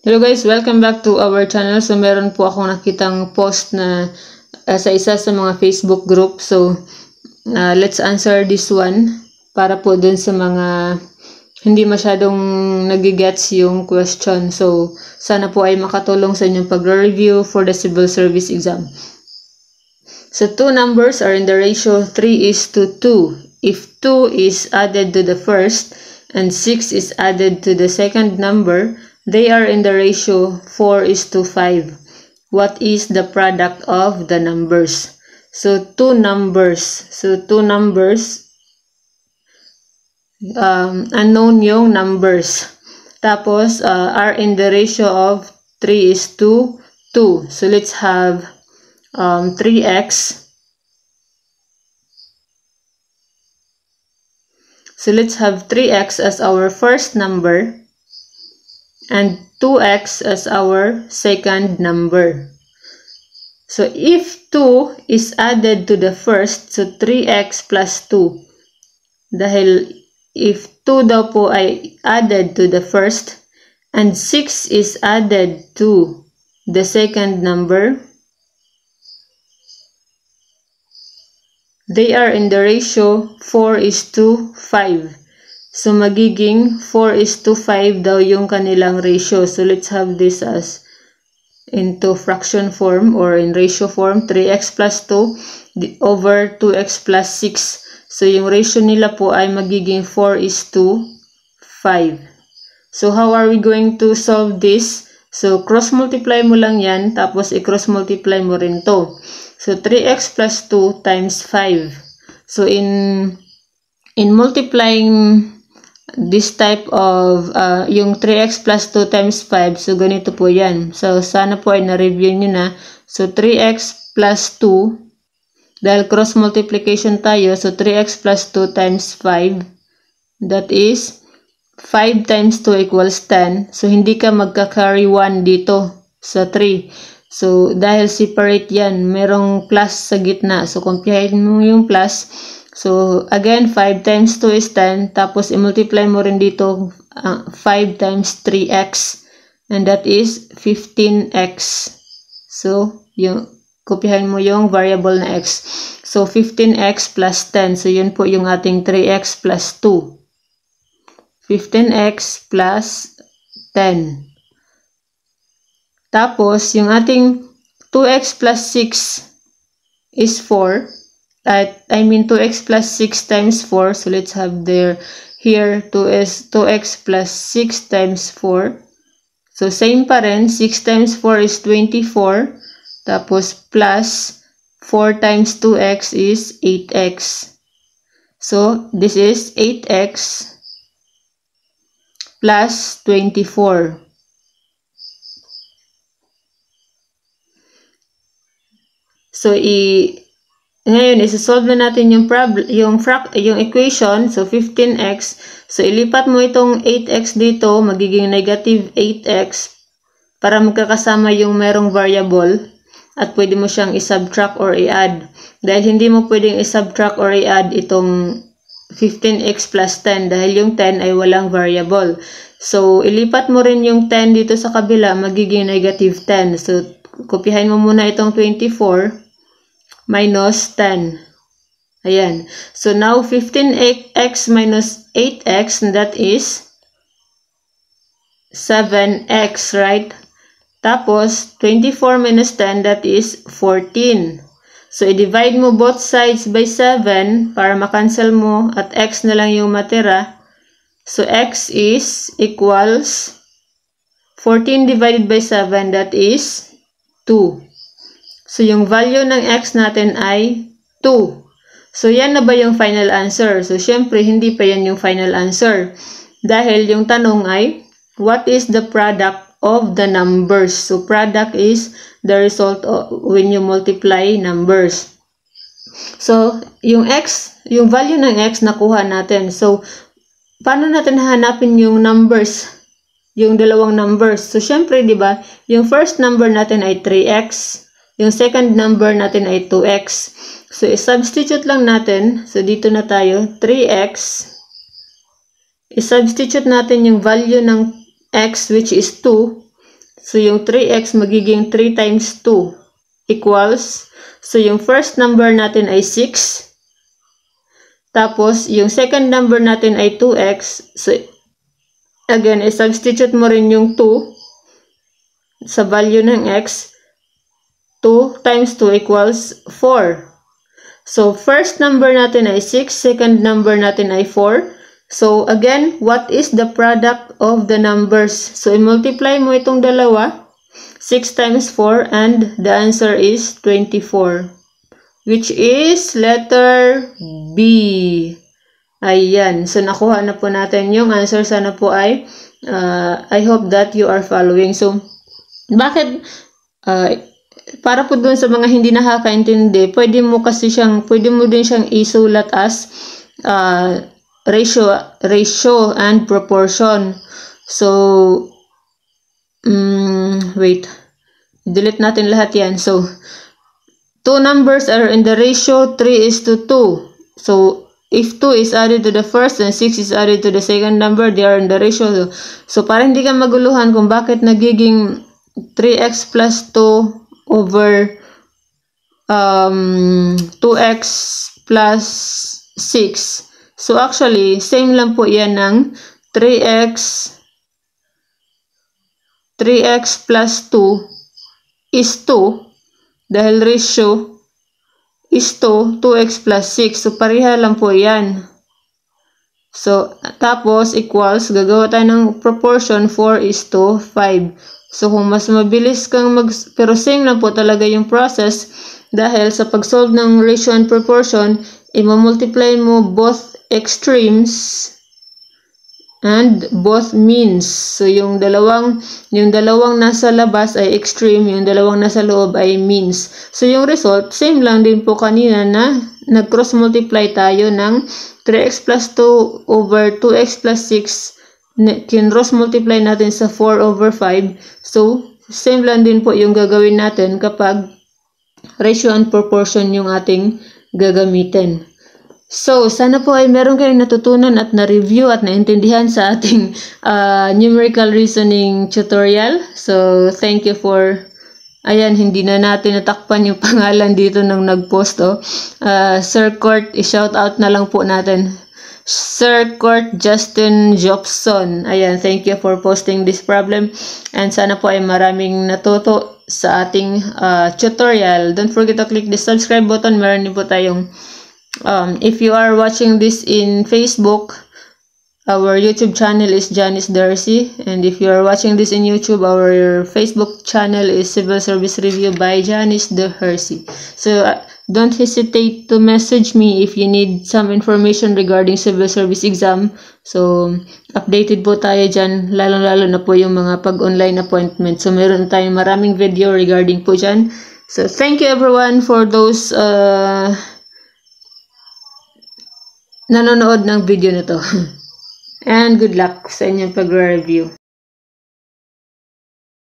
Hello guys, welcome back to our channel. So meron po akong nakitang post na sa isa sa mga Facebook group. So let's answer this one para po dun sa mga hindi masyadong nagigets yung question. So sana po ay makatulong sa inyong pag-review for the civil service exam. So two numbers are in the ratio 3:2. If 2 is added to the first and 6 is added to the second number, they are in the ratio 4:5. What is the product of the numbers? So two numbers. Unknown yung numbers. Tapos are in the ratio of 3:2. So let's have 3x. So let's have 3x as our first number and 2x as our second number. So if 2 is added to the first, so 3x plus 2. Dahil if 2 daw po ay added to the first and 6 is added to the second number, they are in the ratio 4:5. So magiging 4:5 daw yung kanilang ratio. So let's have this as into fraction form or in ratio form, 3x plus 2 over 2x plus 6. So yung ratio nila po ay magiging 4:5. So how are we going to solve this? So cross multiply mo lang yan, tapos i-cross multiply mo rin to. So 3x plus 2 times 5. So in multiplying this type of yung 3x plus 2 times 5, so ganito po yan. So sana po ay na-review nyo na. So 3x plus 2, dahil cross multiplication tayo, so 3x plus 2 times 5, that is 5 times 2 equals 10. So hindi ka magka-carry 1 dito sa 3. So dahil separate yan, merong plus sa gitna. So compare mo yung plus. So again, 5 times 2 is 10. Tapos i-multiply mo rin dito 5 times 3x. And that is 15x. So yung kopyahin mo yung variable na x. So 15x plus 10. So yun po yung ating 3x plus 2. 15x plus 10. Tapos, yung ating 2x plus 6 is 4. 2x plus 6 times 4. So, let's have here 2x plus 6 times 4. So, same pa rin. 6 times 4 is 24. Tapos, plus 4 times 2x is 8x. So, this is 8x plus 24. So, ngayon, isa-solve na natin yung equation. So, 15x. So, ilipat mo itong 8x dito, magiging negative 8x para magkakasama yung merong variable at pwede mo siyang i-subtract or i-add. Dahil hindi mo pwedeng i-subtract or i-add itong 15x plus 10 dahil yung 10 ay walang variable. So, ilipat mo rin yung 10 dito sa kabila, magiging negative 10. So, kopyahin mo muna itong 24 minus 10. Ayan. So, now 15x minus 8x, and that is 7x, right? Tapos, 24 minus 10, that is 14. So, i-divide mo both sides by 7 para makancel mo at x na lang yung matira. So, x is equals 14 divided by 7, that is 2. So, yung value ng x natin ay 2. So, yan na ba yung final answer? So, syempre, hindi pa yan yung final answer. Dahil yung tanong ay, what is the product of the numbers? So, product is the result when you multiply numbers. So, yung value ng x nakuha natin. So, paano natin hahanapin yung numbers? Yung dalawang numbers. So, syempre, di ba, yung first number natin ay 3x. Yung second number natin ay 2x. So, i-substitute lang natin. So, dito na tayo. 3x. I-substitute natin yung value ng x which is 2. So, yung 3x magiging 3 times 2 equals, so yung first number natin ay 6. Tapos, yung second number natin ay 2x. So, again, i-substitute mo rin yung 2 sa value ng x. 2 times 2 equals 4. So, first number natin ay 6, second number natin ay 4. So, again, what is the product of the numbers? So, i-multiply mo itong dalawa, 6 times 4, and the answer is 24, which is letter B. Ayan. So, nakuha na po natin yung answer. Sana po ay, I hope that you are following. So, bakit, para po dun sa mga hindi nakakaintindi, pwede mo din siyang isulat as, ratio and proportion. So, wait. Delete natin lahat yan. So, two numbers are in the ratio 3:2. So, if 2 is added to the first and 6 is added to the second number, they are in the ratio. So, para hindi ka maguluhan kung bakit nagiging 3x plus 2 over 2x plus 6. So, actually, same lang po yan ng 3x plus 2 is 2. Dahil ratio is 2x plus 6. So, pareha lang po yan. So, tapos, equals, gagawa tayo ng proportion, 4:5. So, kung mas mabilis kang pero same lang po talaga yung process. Dahil sa pag-solve ng ratio and proportion, i-multiply mo both extremes and both means. So, yung dalawang nasa labas ay extreme, yung dalawang nasa loob ay means. So, yung result, same lang din po kanina na nag-cross multiply tayo ng 3x plus 2 over 2x plus 6. Kin-cross multiply natin sa 4 over 5. So, same lang din po yung gagawin natin kapag ratio and proportion yung ating gagamitin. So, sana po ay meron kayong natutunan at na-review at naintindihan sa ating numerical reasoning tutorial. So, thank you for, ayan, hindi na natin natakpan yung pangalan dito ng nag-post. Sir Court, i-shout out na lang po natin. Sir Court Justin Jobson. Ayan, thank you for posting this problem. And sana po ay maraming natuto sa ating tutorial. Don't forget to click the subscribe button. Meron din po tayong if you are watching this in Facebook, our YouTube channel is Janice Darcy, and if you are watching this in YouTube, our Facebook channel is Civil Service Review by Janice Darcy. So don't hesitate to message me if you need some information regarding civil service exam. So updated po tayo dyan, lalo na po yung mga pag-online appointment. So meron tayong maraming video regarding po dyan. So thank you everyone for those nanonood ng video na to. And good luck sa inyong pag-review.